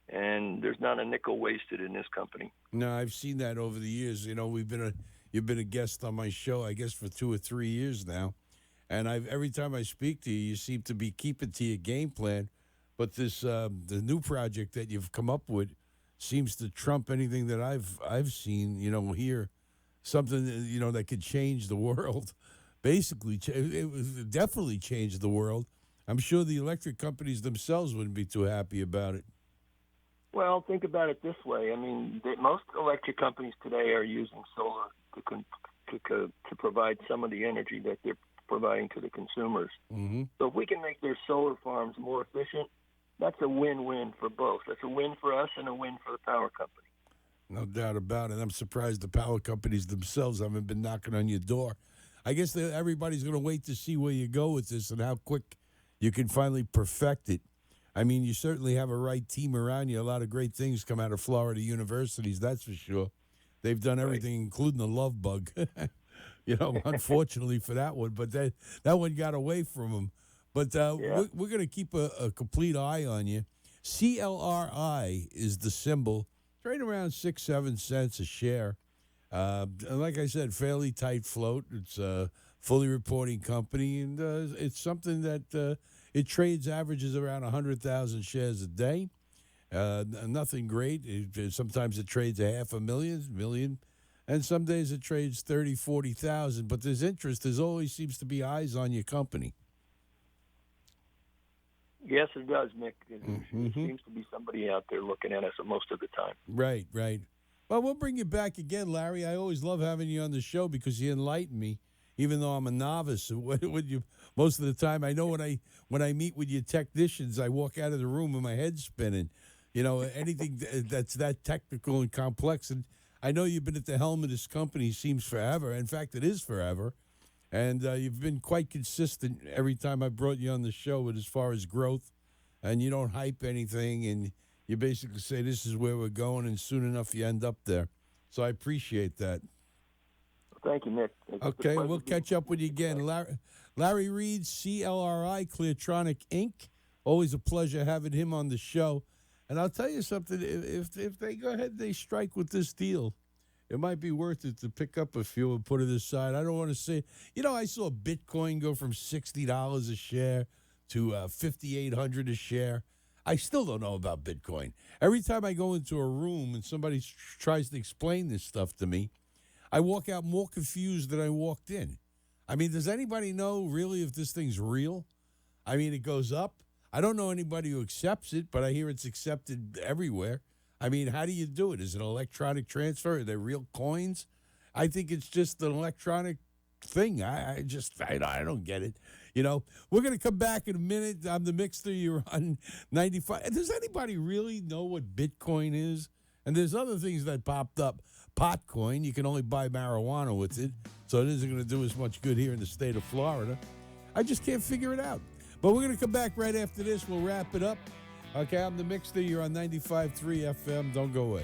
and there's not a nickel wasted in this company. No, I've seen that over the years. You know, you've been a guest on my show, I guess, for 2 or 3 years now, and every time I speak to you, you seem to be keeping to your game plan. But this the new project that you've come up with seems to trump anything that I've seen. You know, here, something that could change the world. Basically, it would definitely change the world. I'm sure the electric companies themselves wouldn't be too happy about it. Well, think about it this way. I mean, most electric companies today are using solar to provide some of the energy that they're providing to the consumers. Mm-hmm. So if we can make their solar farms more efficient, that's a win-win for both. That's a win for us and a win for the power company. No doubt about it. I'm surprised the power companies themselves haven't been knocking on your door. I guess everybody's going to wait to see where you go with this and how quick you can finally perfect it. I mean, you certainly have a right team around you. A lot of great things come out of Florida universities, that's for sure. They've done everything, right, including the love bug. Unfortunately for that one. But that one got away from them. But we're going to keep a complete eye on you. CLRI is the symbol. It's right around 6-7 cents a share. Like I said, fairly tight float. It's a fully reporting company, and it's something that it trades averages around 100,000 shares a day. Nothing great. Sometimes it trades 500,000, million, and some days it trades 30,000, 40,000. But there's interest. There always seems to be eyes on your company. Yes, it does, Mick. There seems to be somebody out there looking at us most of the time. Right. Well, we'll bring you back again, Larry. I always love having you on the show because you enlighten me, even though I'm a novice. Most of the time, I know when I meet with your technicians, I walk out of the room with my head spinning. You know, anything that's that technical and complex. And I know you've been at the helm of this company seems forever. In fact, it is forever. And you've been quite consistent every time I brought you on the show with as far as growth. And you don't hype anything, and you basically say this is where we're going, and soon enough you end up there. So I appreciate that. Thank you, Mick. Okay, we'll catch up with you again. Larry Reed, CLRI, Cleartronic Inc. Always a pleasure having him on the show. And I'll tell you something, if they go ahead and they strike with this deal, it might be worth it to pick up a few and put it aside. I don't want to say, I saw Bitcoin go from $60 a share to $5,800 a share. I still don't know about Bitcoin. Every time I go into a room and somebody tries to explain this stuff to me, I walk out more confused than I walked in. I mean, does anybody know really if this thing's real? I mean, it goes up. I don't know anybody who accepts it, but I hear it's accepted everywhere. I mean, how do you do it? Is it an electronic transfer? Are they real coins? I think it's just an electronic thing. I don't get it. We're going to come back in a minute. I'm the Mixter. You're on 95. Does anybody really know what Bitcoin is? And there's other things that popped up. Potcoin, you can only buy marijuana with it, so it isn't going to do as much good here in the state of Florida. I just can't figure it out. But we're going to come back right after this. We'll wrap it up. Okay, I'm the Mixter. You're on 95.3 FM. Don't go away.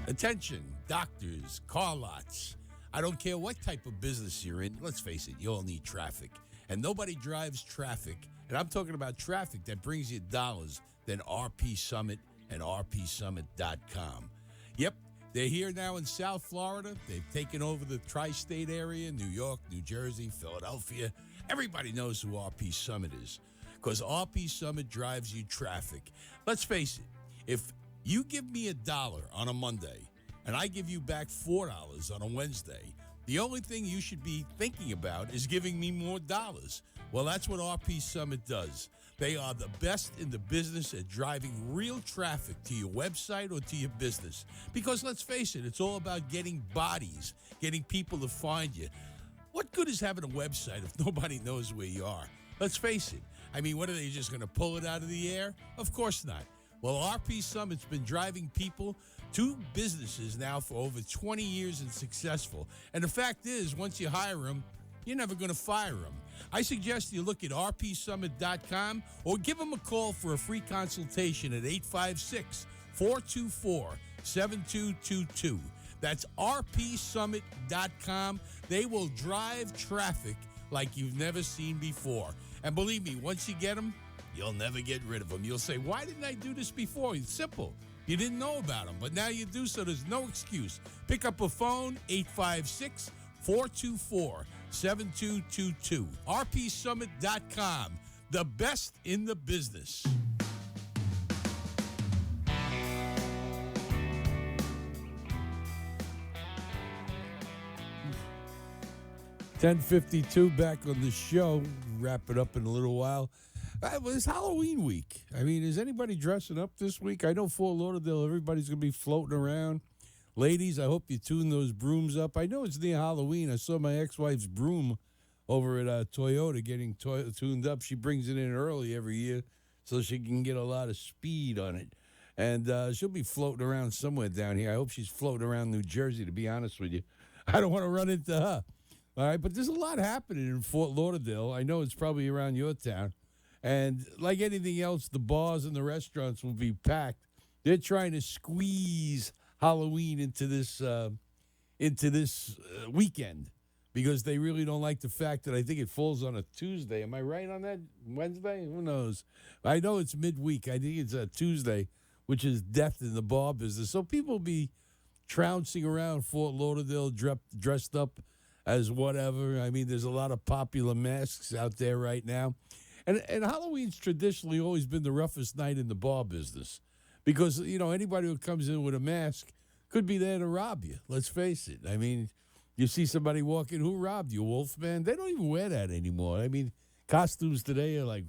Attention, doctors, car lots. I don't care what type of business you're in. Let's face it, you all need traffic. And nobody drives traffic, and I'm talking about traffic that brings you dollars, than RP Summit and rpsummit.com. Yep, they're here now in South Florida. They've taken over the tri-state area, New York, New Jersey, Philadelphia. Everybody knows who RP Summit is because RP Summit drives you traffic. Let's face it, if you give me $1 on a Monday and I give you back $4 on a Wednesday, the only thing you should be thinking about is giving me more dollars. Well, that's what RP Summit does. They are the best in the business at driving real traffic to your website or to your business. Because let's face it, it's all about getting bodies, getting people to find you. What good is having a website if nobody knows where you are? Let's face it. I mean, what are they just going to pull it out of the air? Of course not. Well, RP Summit's been driving people to businesses now for over 20 years and successful. And the fact is, once you hire them, you're never going to fire them. I suggest you look at rpsummit.com or give them a call for a free consultation at 856-424-7222. That's rpsummit.com. They will drive traffic like you've never seen before. And believe me, once you get them, you'll never get rid of them. You'll say, why didn't I do this before? It's simple. You didn't know about them, but now you do, so there's no excuse. Pick up a phone, 856-424-7222. rpsummit.com, the best in the business. $10:52 back on the show. Wrap it up in a little while. It's Halloween week. I mean, is anybody dressing up this week? I know Fort Lauderdale, everybody's going to be floating around. Ladies, I hope you tune those brooms up. I know it's near Halloween. I saw my ex-wife's broom over at Toyota getting tuned up. She brings it in early every year so she can get a lot of speed on it. And she'll be floating around somewhere down here. I hope she's floating around New Jersey, to be honest with you. I don't want to run into her. All right, but there's a lot happening in Fort Lauderdale. I know it's probably around your town. And like anything else, the bars and the restaurants will be packed. They're trying to squeeze Halloween into this weekend because they really don't like the fact that I think it falls on a Tuesday. Am I right on that? Wednesday? Who knows? I know it's midweek. I think it's a Tuesday, which is death in the bar business. So people will be trouncing around Fort Lauderdale dressed up as whatever. I mean, there's a lot of popular masks out there right now. And Halloween's traditionally always been the roughest night in the bar business because, you know, anybody who comes in with a mask could be there to rob you. Let's face it. I mean, you see somebody walking, who robbed you, Wolfman? They don't even wear that anymore. I mean, costumes today are like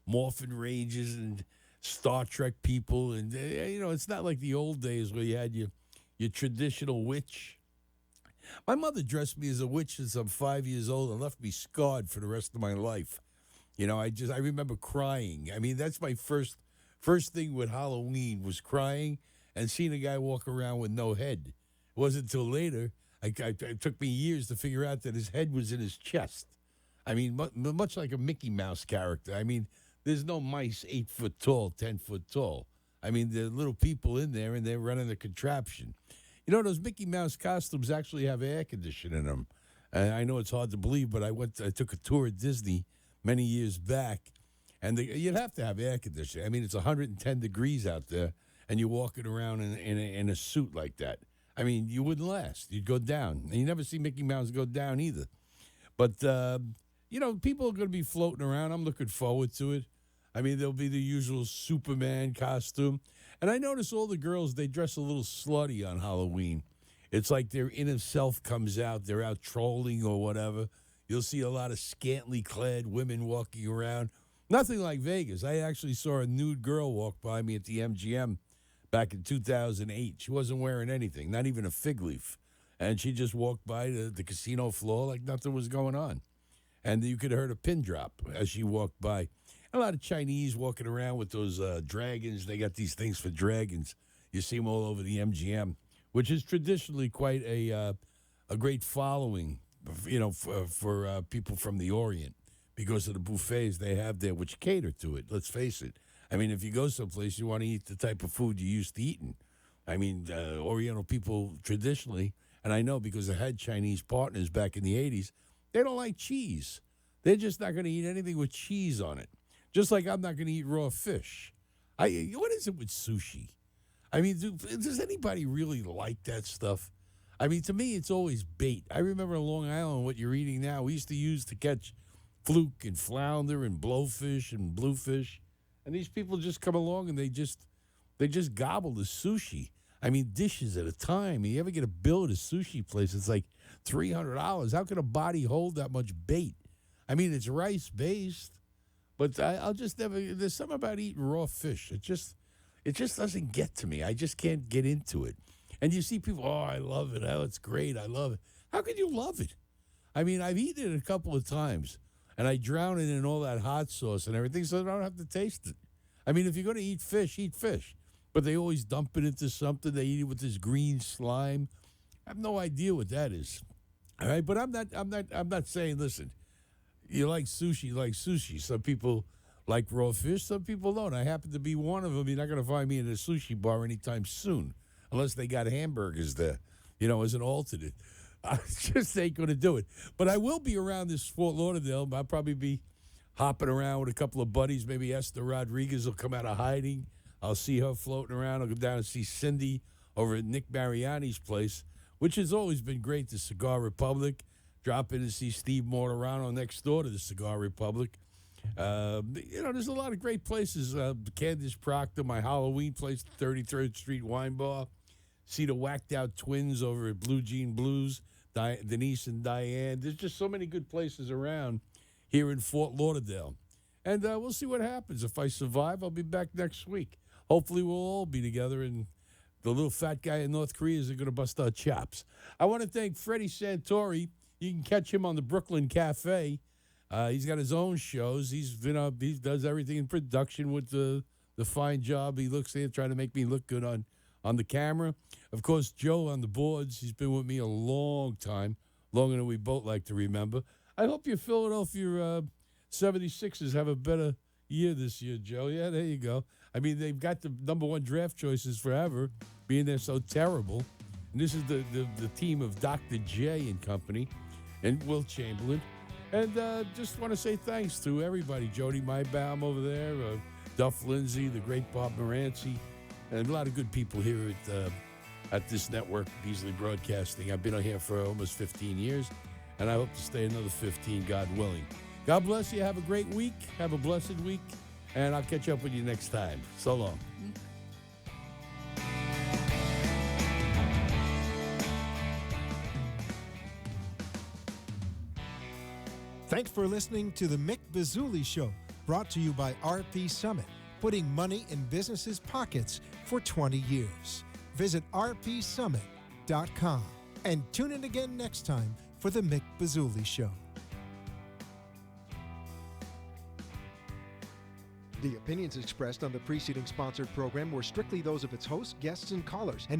Morphin Rangers and Star Trek people. And, you know, it's not like the old days where you had your traditional witch. My mother dressed me as a witch since I'm 5 years old and left me scarred for the rest of my life. You know, I remember crying. I mean, that's my first thing with Halloween was crying and seeing a guy walk around with no head. It wasn't until later. It took me years to figure out that his head was in his chest. I mean, much like a Mickey Mouse character. I mean, there's no mice 8 foot tall, 10 foot tall. I mean, there are little people in there, and they're running the contraption. You know, those Mickey Mouse costumes actually have air conditioning in them. I know it's hard to believe, but I took a tour at Disney many years back, and you'd have to have air conditioning. I mean, it's 110 degrees out there, and you're walking around in a suit like that. I mean, you wouldn't last. You'd go down. And you never see Mickey Mouse go down either. But, you know, people are going to be floating around. I'm looking forward to it. I mean, there'll be the usual Superman costume. And I notice all the girls, they dress a little slutty on Halloween. It's like their inner self comes out. They're out trolling or whatever. You'll see a lot of scantily clad women walking around. Nothing like Vegas. I actually saw a nude girl walk by me at the MGM back in 2008. She wasn't wearing anything, not even a fig leaf. And she just walked by the casino floor like nothing was going on. And you could have heard a pin drop as she walked by. A lot of Chinese walking around with those dragons. They got these things for dragons. You see them all over the MGM, which is traditionally quite a great following, you know, for people from the Orient because of the buffets they have there, which cater to it. Let's face it. I mean, if you go someplace, you want to eat the type of food you used to eating. I mean, Oriental people traditionally, and I know because I had Chinese partners back in the 80s, they don't like cheese. They're just not going to eat anything with cheese on it. Just like I'm not going to eat raw fish. What is it with sushi? I mean, does anybody really like that stuff? I mean, to me, it's always bait. I remember on Long Island, what you're eating now, we used to use to catch fluke and flounder and blowfish and bluefish. And these people just come along and they just gobble the sushi. I mean, dishes at a time. You ever get a bill at a sushi place? It's like $300. How can a body hold that much bait? I mean, it's rice based, but I'll just never. There's something about eating raw fish. It just doesn't get to me. I just can't get into it. And you see people, oh, I love it. Oh, it's great. I love it. How can you love it? I mean, I've eaten it a couple of times, and I drown it in all that hot sauce and everything, so I don't have to taste it. I mean, if you're going to eat fish, eat fish. But they always dump it into something. They eat it with this green slime. I have no idea what that is. All right, but I'm not saying, listen, you like sushi. Some people like raw fish, some people don't. I happen to be one of them. You're not going to find me in a sushi bar anytime soon, unless they got hamburgers there, as an alternate. I just ain't going to do it. But I will be around this Fort Lauderdale. I'll probably be hopping around with a couple of buddies. Maybe Esther Rodriguez will come out of hiding. I'll see her floating around. I'll go down and see Cindy over at Nick Mariani's place, which has always been great, the Cigar Republic. Drop in and see Steve Mortorano next door to the Cigar Republic. There's a lot of great places. Candace Proctor, my Halloween place, 33rd Street Wine Bar. See the Whacked Out Twins over at Blue Jean Blues, Denise and Diane. There's just so many good places around here in Fort Lauderdale. And we'll see what happens. If I survive, I'll be back next week. Hopefully we'll all be together, and the little fat guy in North Korea isn't going to bust our chops. I want to thank Freddie Santori. You can catch him on the Brooklyn Cafe. He's got his own shows. He does everything in production with the fine job. He looks there trying to make me look good on the camera. Of course, Joe on the boards. He's been with me a long time, longer than we both like to remember. I hope your Philadelphia 76ers have a better year this year, Joe. Yeah, there you go. I mean, they've got the number one draft choices forever, being they're so terrible. And this is the team of Dr. J and company and Will Chamberlain. And just want to say thanks to everybody. Jody Mybaum over there, Duff Lindsay, the great Bob Moranci, and a lot of good people here at this network, Beasley Broadcasting. I've been on here for almost 15 years, and I hope to stay another 15, God willing. God bless you. Have a great week. Have a blessed week. And I'll catch up with you next time. So long. Thanks for listening to the Mick Bazzuoli Show, brought to you by RP Summit, putting money in businesses' pockets for 20 years. Visit rpsummit.com and tune in again next time for the Mick Bazzuoli Show. The opinions expressed on the preceding sponsored program were strictly those of its hosts, guests, and callers, and